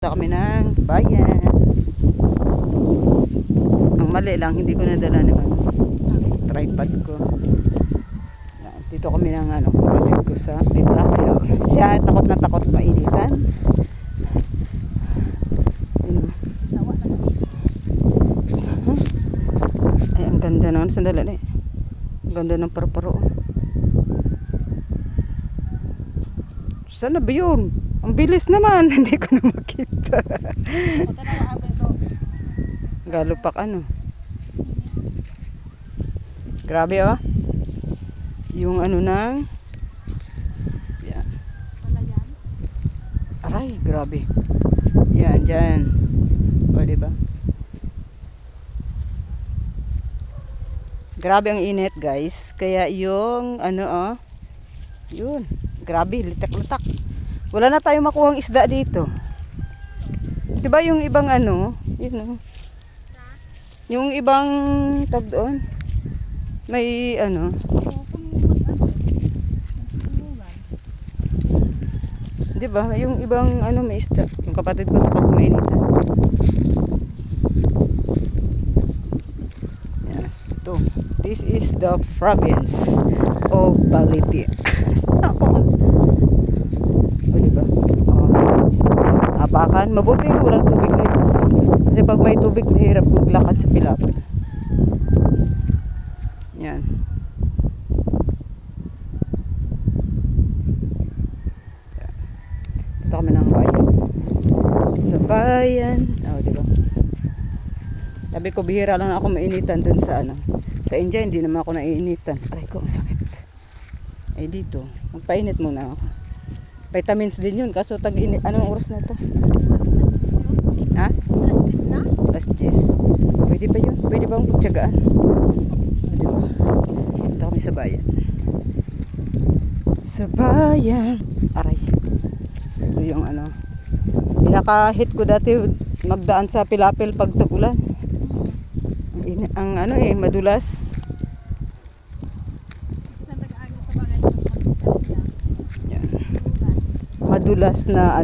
Kami ng bayan. Ang mali lang, hindi ko nadala ng tripod ko. Dito kami ng kapatid ko sa Pintapilo. Siya takot na takot mainitan. Ay, ang ganda naman. Sandali na. Ang ganda ng parparo. Sana ba yun? Ang bilis naman. Hindi ko na makita. Galupak Grabe yung ng yan. Aray, grabe. Yan, dyan. O, diba? Grabe ang init, guys. Kaya yung yun. Grabe, litak-litak. Wala na tayong makuhang isda dito. Diba yung ibang yun yung ibang tag doon. May diba? Yung ibang may isda. Yung kapatid ko takot mainitan. Yan. Ito. This is the province of Balite. Apakan, mabuti walang tubig na ito. Kasi pag may tubig, mahirap maglakad sa Pilapil. Yan. Ito kami ng bayan. Sa bayan. Diba? Sabi ko, bihira lang ako mainitan dun sa Sa India, hindi naman ako naiinitan. Aray ko, masakit. Ay, dito. Magpainit muna ako. Vitamins din yun. Kaso, anong oras na to? Ha? Last 10. Pwede pa yun? Pwede ba ang pagtsagaan? Pwede ba? Ito kami sa bayan. Sa bayan. Aray. Ito yung pinaka-hit ko dati magdaan sa Pilapil pag tag-ulan. Ang madulas. Madulas na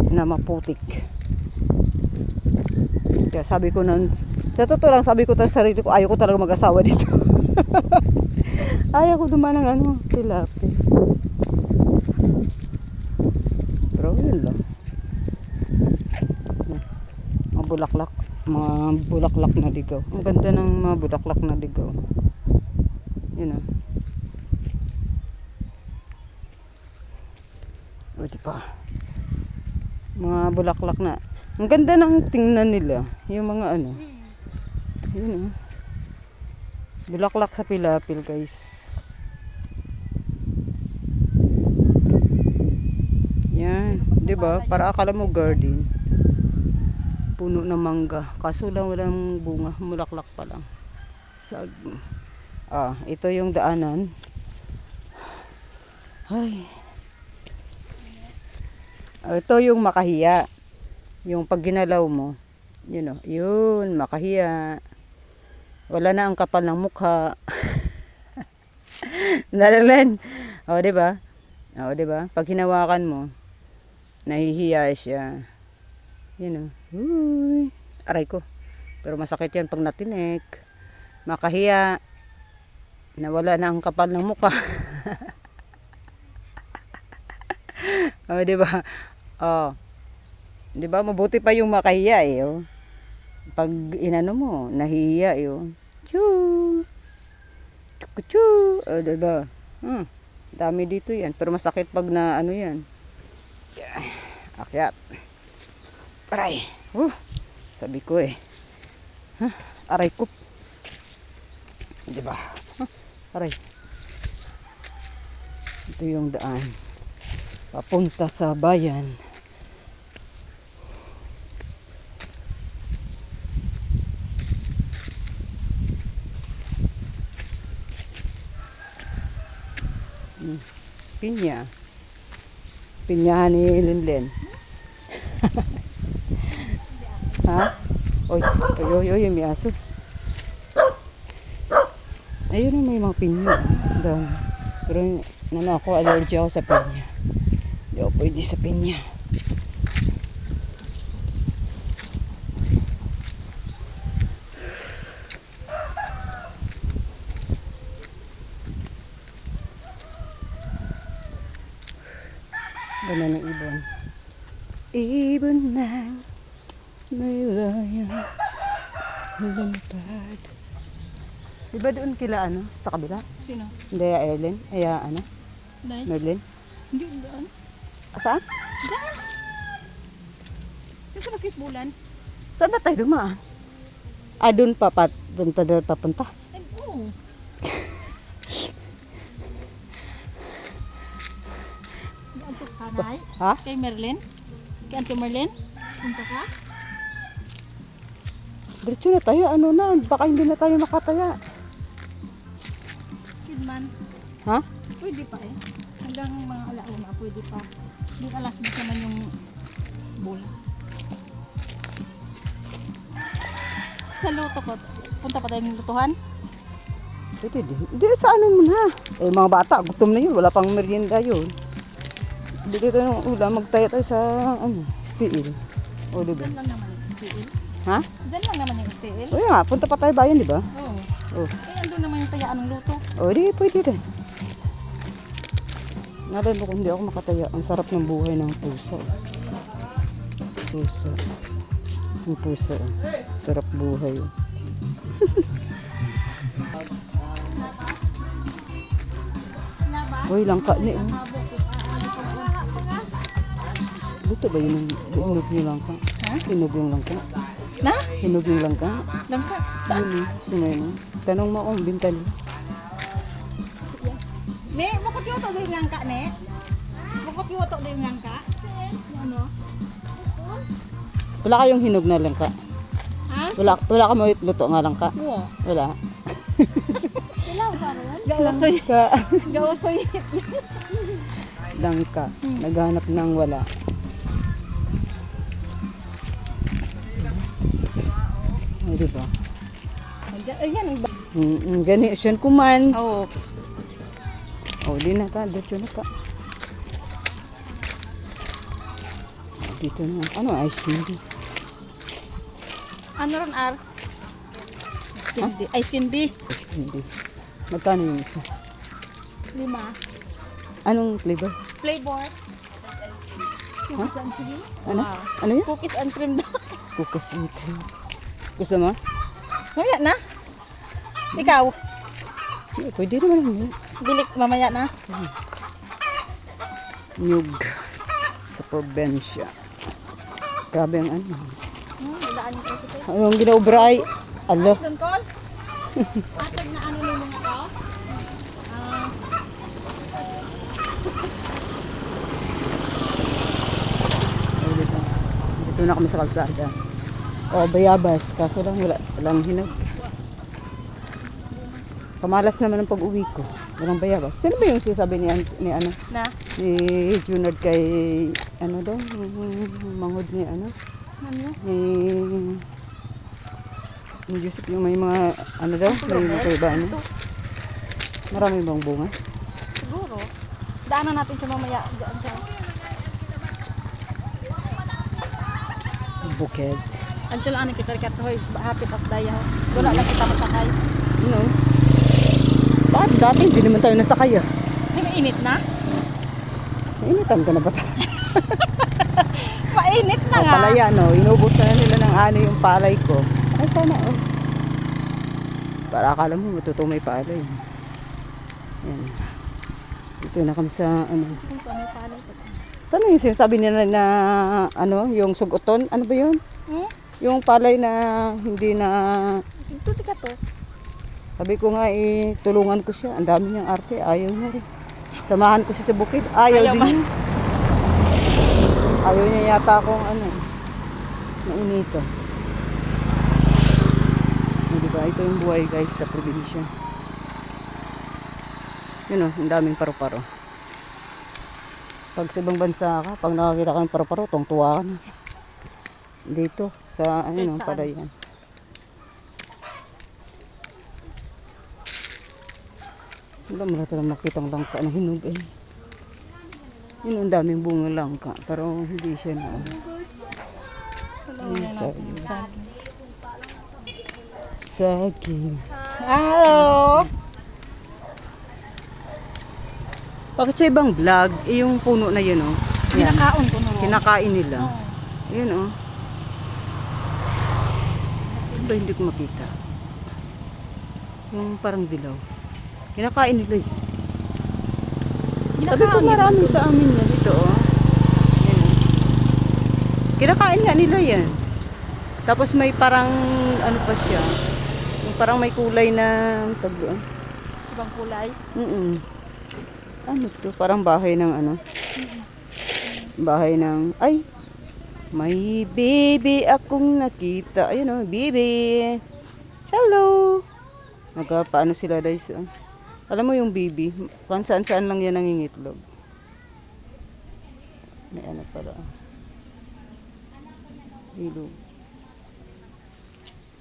na maputik. Kaya sabi ko sa totoo lang, sabi ko sa sarili ko, ayaw ko talaga mag-asawa dito. Ayaw ko dumaan ng Pilapil. Pero yun lang. Mga bulaklak na ligaw. Ang ganda ng mga bulaklak na ligaw. Yun O, diba? Mga bulaklak na. Ang ganda ng tingnan nila. Yung mga Yun bulaklak sa Pilapil, guys. Yan. Diba? Para akala mo garden. Puno ng mangga. Kaso lang walang bunga. Bulaklak pa lang. Ito yung daanan. Ay. Ito yung makahiya. Yung pag ginalaw mo, yun, makahiya. Wala na ang kapal ng mukha. Nalalen. Diba? Diba? Pag hinawakan mo, nahihiya siya. Uy. Aray ko. Pero masakit yan pag natinik. Makahiya. Nawala na ang kapal ng mukha. Diba? Diba? Mabuti pa yung makahiya Pag mo, nahihiya Choo! Choo! Diba? Dami dito yan. Pero masakit pag na yan. Akyat. Aray. Sabi ko aray ko. Diba? Aray. Ito yung daan. Papunta sa bayan. Pinya. Pinyahan ni Linlen. Ha? Oy, may aso. Ayun may mga pinya. Dami. Pero ako, allergy ako sa pinya. Hindi ako pwede sa pinya. Ito na ng ibon. Ibon na may layang lumipad. Diba doon kila ano? Sa kabila? Sino? Hindi, Erlen. Ay, ano? Dahil? Merlin. Hindi, daan. Saan? Daan! Yung sa basketballan. Saan ba tayo dumaan? Doon pa, doon tayo papunta. Ay, oo. Anto kanay? Ha? Kay Merlin? Kay Anto Merlin? Punta ka? Diretso na tayo, ano na, baka hindi na tayo makataya. Kidman? Ha? Pwede pa eh. Hanggang mga alauna, pwede pa. Hindi alas na naman yung bola. Sa luto ko, punta pa tayong lutuhan? Pwede din. Hindi, sa ano muna. Eh, mga bata, gutom na yun. Wala pang merienda yun. Hindi tayo ng ulam, magtaya tayo sa, ano, steel. O, diba? Diyan lang naman yung STL. Ha? Diyan lang naman yung STL. O, yun nga, punta pa tayo bayan, di ba? Oo. O, Eh, andun naman yung tayaan ng luto. di, pwede rin. Nalala ko kung hindi ako makataya. Ang sarap ng buhay ng pusa. Pusa. Yung pusa. Sarap buhay. Uy, langka ni. Luto ba yun? Hinog yung langka? Ha? Hinog yung langka? Na? Hinog yung langka? Langka. Saan? Saan? Sino yun? Tanong mo kung binta nila. Ne, bukod yung to din langka, ne? Bukod yung to din langka? Ano? Wala kayong hinog na langka? Ha? Wala ka mo luto nga langka? Oo. Wala. Gawasoy. Ka. Gawasoy. Langka. Naghanap ng wala. Ay, diba? Ayan. Gani siyan kuman. Oo. Di na ka. Dito na ka. Dito na. Ano? Ice candy. Ano ron, Ar? Candy. Ice candy. Ice candy. Magkano yung isa? 5. Anong flavor? Flavor. Cookies and cream. Ano? Wow. Ano yun? Cookies and cream daw. Cookies and cream. Gusto mo? Mamaya na. Ikaw, Pwede naman yun. bilik mamaya na. Nyug. Sa probinsya. Grabe ang ano. Ilaan yung kasi kayo. Anong ginaubray? Alo. Doon, Col. Atag na ano na mga to? Dito. Dito na kami sa kalsada. Bayabas. Kaso lang walang hinog. Kamalas naman ang pag-uwi ko. Walang bayabas. Sino ba yung sinasabi ni ano? Na? Ni Junard kay ano daw? Yung manghod ni ano? Ano? Ni Joseph yung may mga ano daw? May mga ba ano? Marami bang bunga? Siguro. Daanan natin siya mamaya. Diyan siya. Bukid. Anto lang ang kita hoy, happy birthday ho. Wala lang kita masakay. Ano? Bakit dati hindi naman tayo nasakay ah? Ay, mainit na? Nainitan ka na ba tayo? Mainit na nga. Palaya no, inubos na nila ng ani yung palay ko. Ay sana oh. Para akala mo matutumay palay. Yan. Dito na kami sa ano. Ito ano pala sa. Saan yung sinasabi nila na ano, yung suguton? Ano ba yun? Yung palay na hindi na... Ito tika to. Sabi ko nga tulungan ko siya. Ang dami niyang arte. Ayaw niya rin. Samahan ko siya sa bukid. Ayaw din. Ayaw niya yata akong ano. Nainito. Diba? Ito yung buhay guys sa probinsya. Yun o, ang daming paru-paro. Pag sa ibang bansa ka, pag nakakita ka ng paru-paro, tuwa ka na. Dito, sa ano, Kahit saan? Palayan. Wala mo na talang makitang langka na hinog eh. Yun ang daming bunga langka, pero hindi siya na ano. Saging. Hello. Bakit sa ibang vlog, yung puno na yun oh, Yan. Kinakaon ko noon. Kinakain nila. Oo. Yun oh. Ano ba hindi ko makita? Yung parang dilaw. Kinakain nila yun. Sabi ko Kinakaon marami sa amin na dito oh. Yan, oh. Kinakain nga nila yan. Tapos may parang ano pa siya. Yung parang may kulay na tagluan. ibang kulay. Ano to? Parang bahay ng ano? Bahay ng ay may baby akong nakita. Ayun oh, baby. Hello. Nagpaano sila guys. Oh. Alam mo yung baby, kung saan lang yan nangingitlog. May ano pala. Ilog.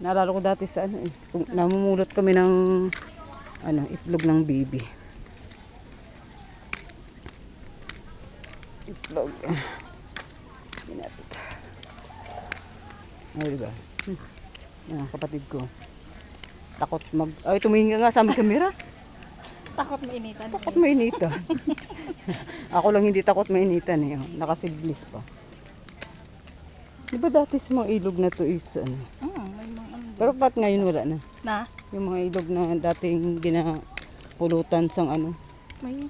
Naalala ko dati sa ano eh. Namumulot kami ng ano, itlog ng baby. Itlog. Ginapit. Ay, diba? Yan, kapatid ko. Takot mag... Ay, tumingin ka nga sa aming kamera. Takot mainitan. Takot mainitan. Ako lang hindi takot mainitan eh. Nakasiglis pa. Di ba dati sa mga ilog na to is ano? May mga ano. Pero ba't ngayon wala na? Na? Yung mga ilog na dating ginapulutan sang ano? May.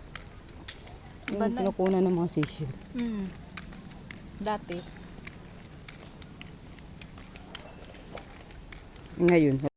Yung pinapunan ng mga sisyo. Dati. Ngayon,